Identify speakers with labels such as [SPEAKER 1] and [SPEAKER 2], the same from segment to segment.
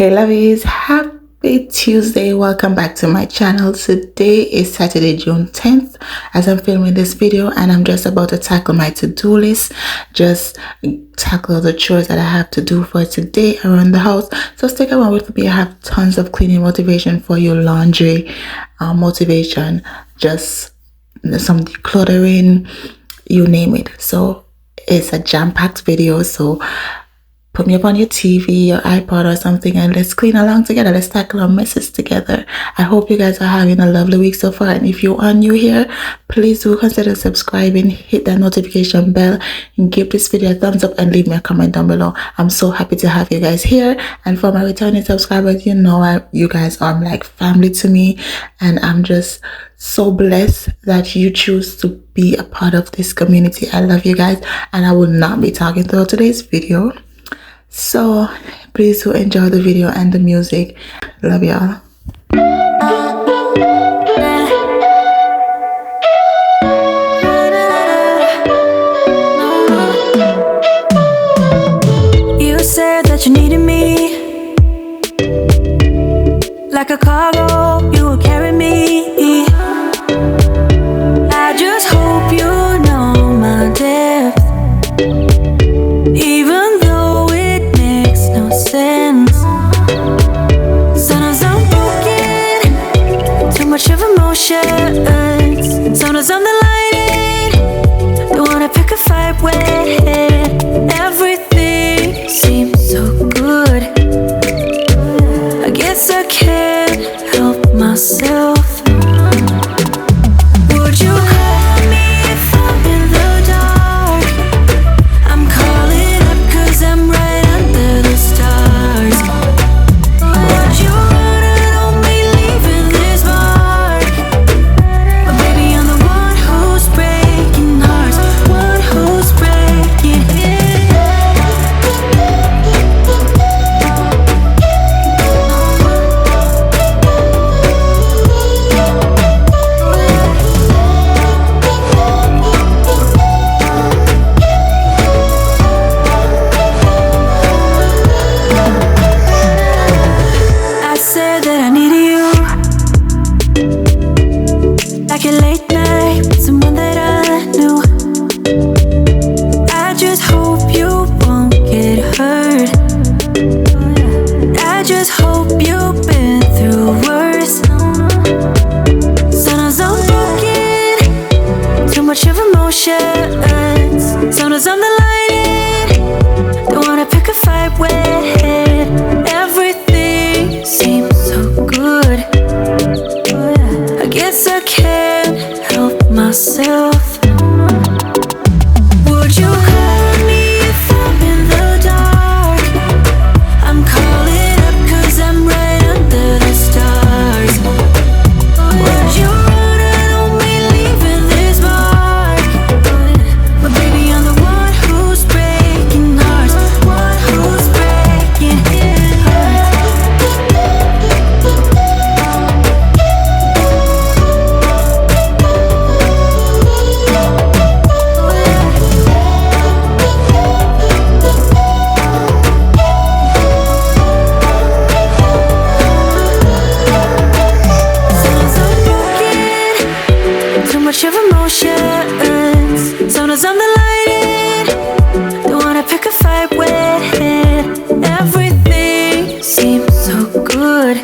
[SPEAKER 1] Hey lovies, happy Tuesday. Welcome back to my channel. Today is Saturday, June 10th as I'm filming this video, and I'm just about to tackle my to-do list. Just tackle the chores that I have to do for today around the house. So stick around with me. I have tons of cleaning motivation for you, laundry motivation, just some decluttering, you name it. So it's a jam-packed video, so put me up on your TV, your iPod or something, and let's clean along together. Let's tackle our messes together. I hope you guys are having a lovely week so far. And if you are new here, please do consider subscribing, hit that notification bell, and give this video a thumbs up and leave me a comment down below. I'm so happy to have you guys here. And for my returning subscribers, you know you guys are like family to me. And I'm just so blessed that you choose to be a part of this community. I love you guys. And I will not be talking throughout today's video. So please do enjoy the video and the music. Love y'all.
[SPEAKER 2] You said that you needed me like a cargo, you will carry me. I just hope you know my depth, even though it makes no sense. Sometimes I'm broken, too much of emotions. Sometimes I'm the lightning, don't wanna pick a fight with. Everything seems so good, I guess I can't help myself. Would you call me if I'm in the dark? I'm calling up 'cause I'm right under the stars. Would you run on me leaving this mark? But baby, I'm the one who's breaking hearts, one who's breaking it. I said that I needed you, like a late night with someone that I knew. I just hope you won't get hurt. I just hope you've been through worse. Sometimes I'm broken, too much of emotions. Sometimes I'm the lightning, don't wanna pick a fight with. Everything seems so good, I guess I can't help myself. Would you call me if I'm in the dark? I'm calling up 'cause I'm right under the stars. Would you run on me leaving this mark? But baby, I'm the one who's breaking hearts, one who's breaking hearts. Sometimes I'm broken, too much of emotions. Sometimes I'm the lightning, don't wanna pick a fight with. Everything seems so good,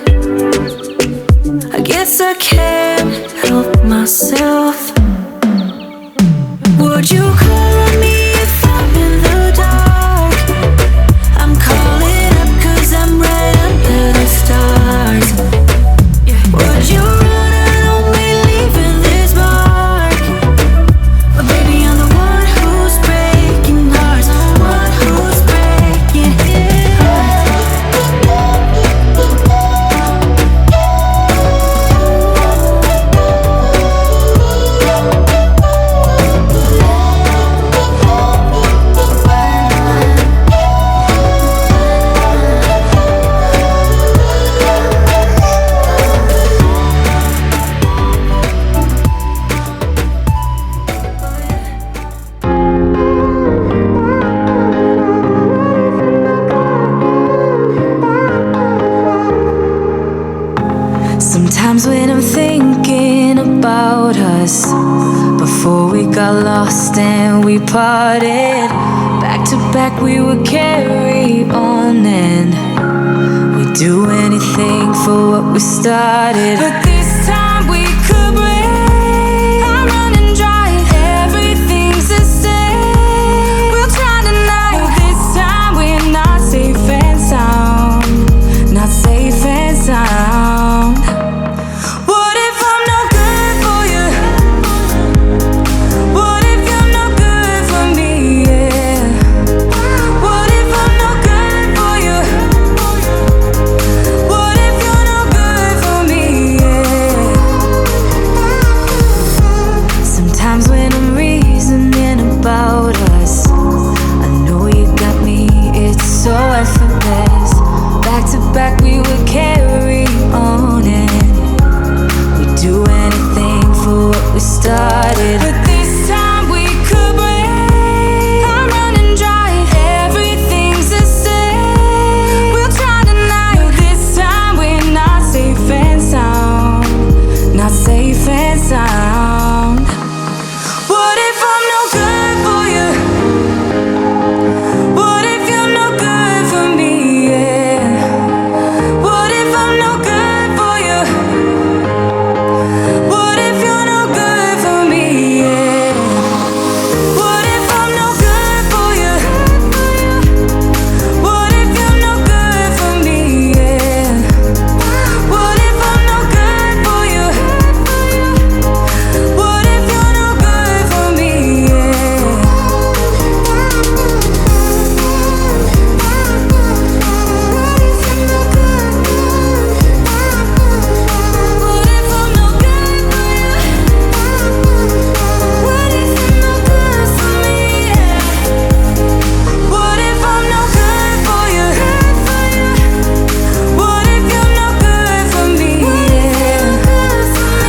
[SPEAKER 2] I guess I can't help myself. Would you call me if I'm in the dark? I'm calling up 'cause I'm right under the stars. Would you run on me leaving this mark? But baby, I'm the one who's breaking hearts, one who's breaking hearts. Sometimes when I'm thinking about us, before we got lost and we parted, back to back we would carry on and we'd do anything for what we started. But this time we could break. I'm running dry, everything's the same. We'll try tonight, but this time we're not safe and sound. Not safe and sound. What if I'm no good for you? What if you're no good for me? Yeah. What if I'm no good for you? What if you're no good for me? Yeah. Sometimes when I'm reasoning about us, I know you got me, it's so effortless. Back to back we would carry on and we'd do anything for what we started. But this time we could break. I'm running dry, everything's the same. We'll try tonight, but this time we're not safe and sound. Not safe and sound. What if I'm no good for you? What if you're no good for me? Yeah. What if I'm no good for you? What if you're no good for me? Yeah. What if I'm no good for you? What if you're no good for me? Yeah. What if I'm no good for you? What if you're no good for me? Yeah. What if I'm no good for you? What if you're no good for me? Yeah. What if I'm no good for you? What if you're no good for me? Yeah.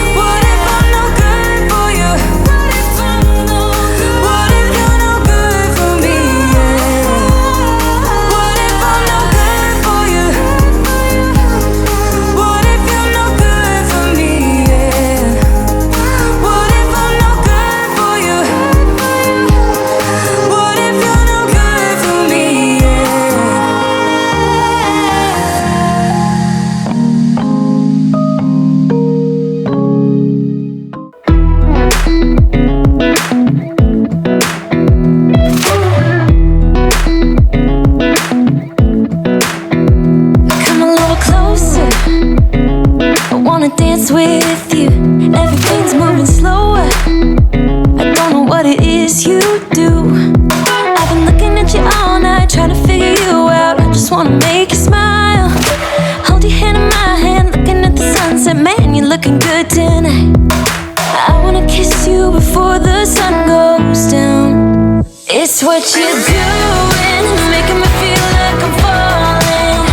[SPEAKER 2] What if I'm no good for you? What if you're no good for me? Yeah. What if I'm no good for you? What if you're no good for me? Yeah. What if I'm no good for you? What if you're no good for me? Come a little closer, I wanna dance with you. Everything's moving slower, I don't know what it is you do. I've been looking at you all night, trying to figure you out. I just wanna make you smile. Hold your hand in my hand, looking at the sunset. Man, you're looking good tonight. I wanna kiss you before the sun goes down. It's what you're doing, it's making me feel like I'm falling.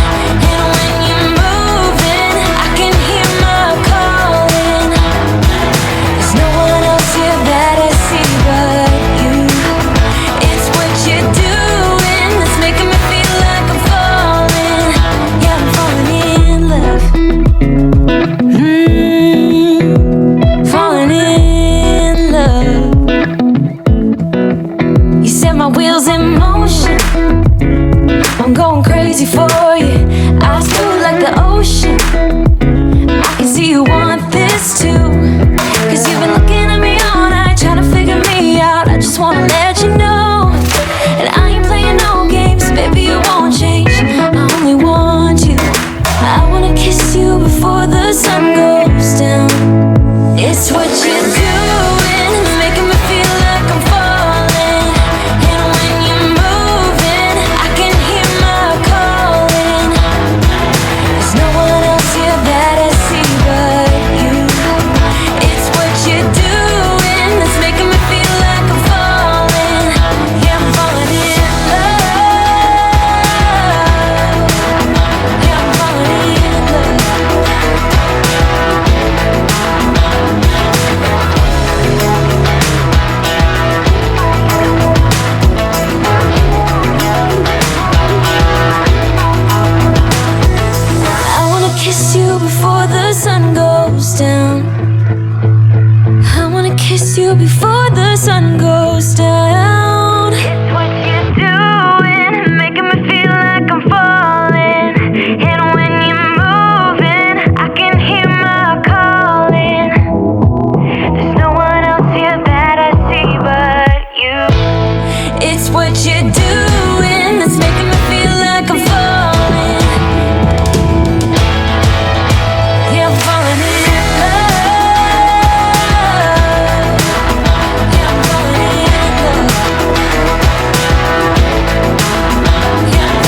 [SPEAKER 2] And when you're moving, I can hear my calling. There's no one else here that I see but you. It's what you're doing, it's making me feel like I'm falling. Yeah, I'm falling in love. Falling in love. You set my wheels in motion, I'm going crazy for you. Eyes blue like the ocean, I can see you want this too. Cause you've been looking at me all night, trying to figure me out. I just wanna let you know, and I ain't playing no games, baby, you won't change. I only want you, I wanna kiss you before the sun goes down. It's what you're doing, it's making me feel like I'm falling. And when you're moving, I can hear my calling. There's no one else here that I see but you. It's what you're doing, it's making me feel like I'm falling. Yeah, I'm falling in love. Yeah, I'm falling in love. I wanna kiss you before the sun goes kiss you before the sun goes down. It's what you're doing, making me feel like I'm falling. And when you're moving, I can hear my calling. There's no one else here that I see but you. It's what you're doing that's making me feel like I'm falling. Yeah, I'm falling in love. Yeah, I'm falling in love. Yeah, I'm falling in love. Yeah, I'm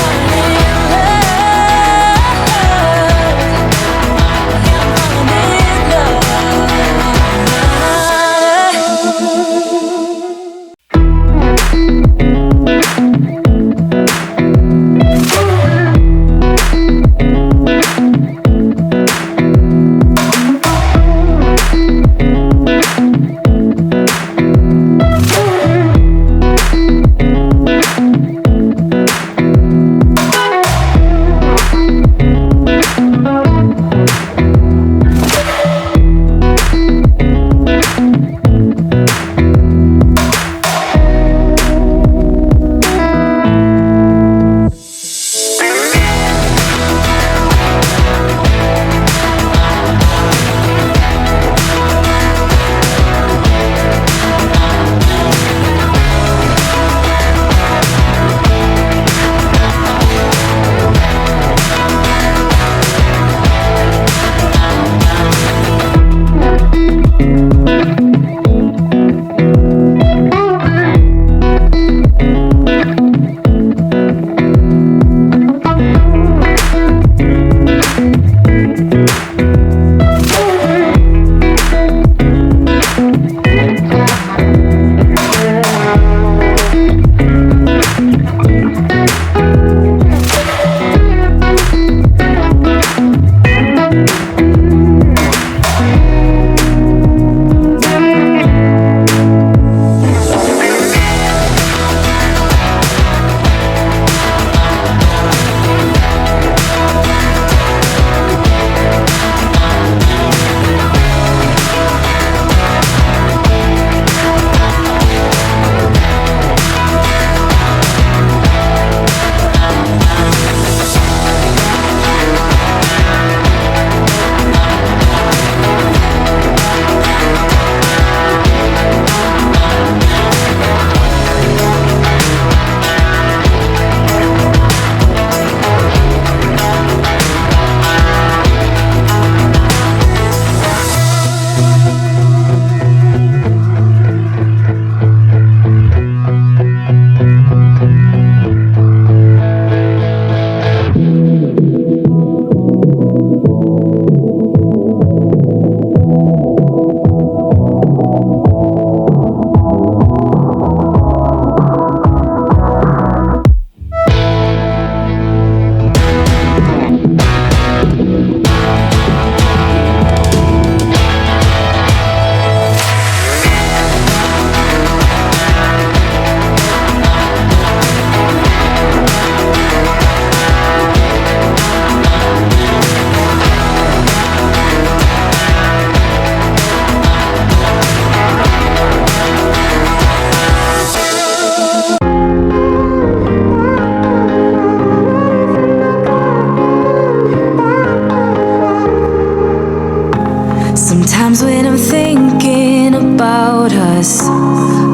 [SPEAKER 2] Sometimes when I'm thinking about us,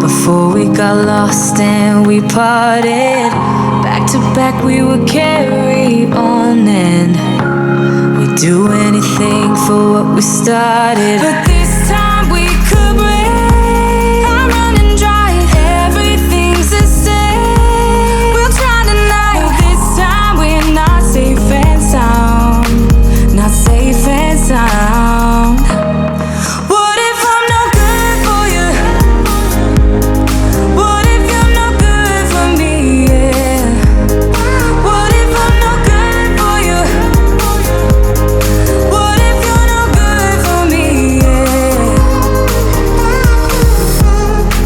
[SPEAKER 2] before we got lost and we parted, back to back we would carry on and we'd do anything for what we started. But this time we could break. I'm running dry, everything's the same. We'll try tonight, but this time we're not safe and sound. Not safe and sound. What if I'm no good for you? What if you're no good for me? Yeah. What if I'm no good for you? What if you're no good for me? Yeah.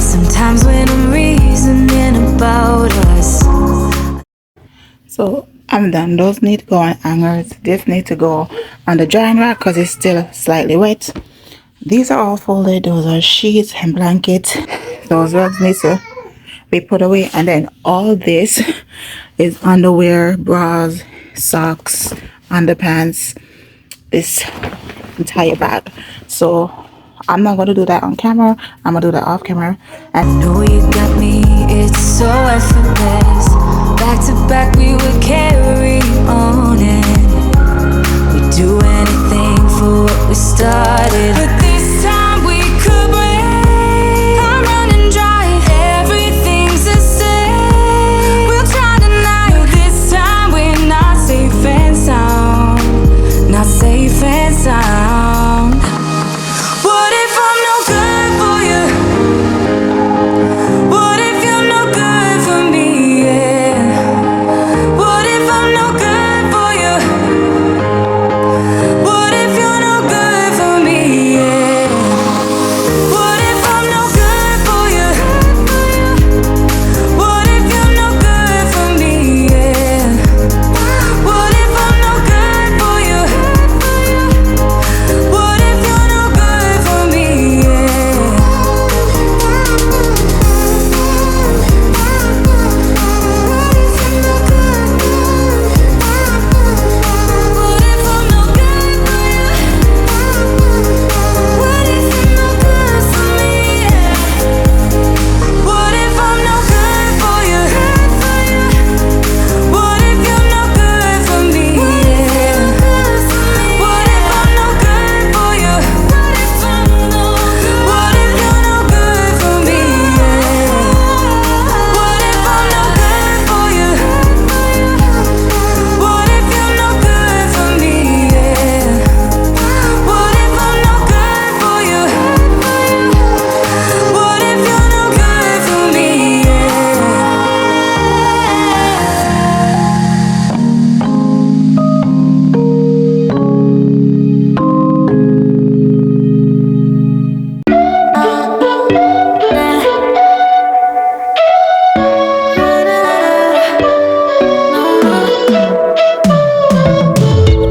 [SPEAKER 2] Sometimes when I'm reasoning about us.
[SPEAKER 1] So I'm done. Those need to go on hangers. This need to go on the drying rack because it's still slightly wet. These are all folded. Those are sheets and blankets. Those rugs need to be put away. And then all this is underwear, bras, socks, underpants, this entire bag. So I'm not going to do that on camera. I'm going to do that off camera. And
[SPEAKER 2] know you got me, it's so effortless. Back to back we would carry on and we'd do anything for what we started. But this time we could break. I'm running dry, everything's the same. We'll try tonight, but this time we're not safe and sound. Not safe and sound. What if I'm no good for you? What if you're no good for me? Yeah. What if I'm no good for you? What if you're no good for me? Yeah. What if I'm no good for you? What if you're no good for me? Yeah. What if I'm no good for you? What if you're no good for me? Yeah. What if I'm no good for you? What if you're no good for me? Yeah. What if I'm no good for you? What if you're no good for me? Yeah. What if I'm no good for you? What if you're no good for me? Yeah. What if I'm no good for you? What if you're no good for me? Yeah. What if I'm no good for you? What if you're no good for me?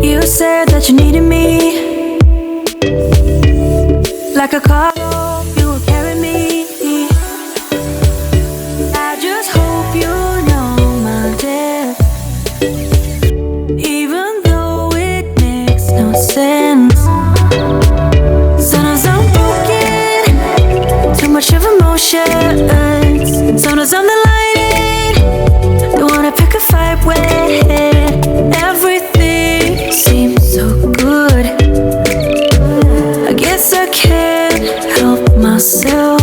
[SPEAKER 2] You said that you needed me like a cargo, you would carry me. I just hope you know my depth, even though it makes no sense. Sometimes I'm broken, too much of emotions. Sometimes I'm the lightning, don't wanna pick a fight when everything seems so good. I guess I can't help myself.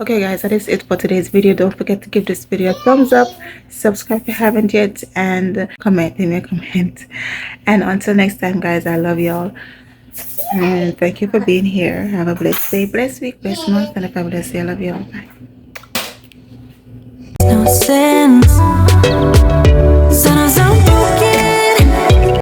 [SPEAKER 1] okay guys, that is it for today's video. Don't forget to give this video a thumbs up, subscribe if you haven't yet, and comment, leave me a comment. And until next time guys, I love y'all and thank you for being here. Have a blessed day, blessed week, blessed month, and a fabulous day. I love y'all. Bye.
[SPEAKER 2] No sense. Sometimes I'm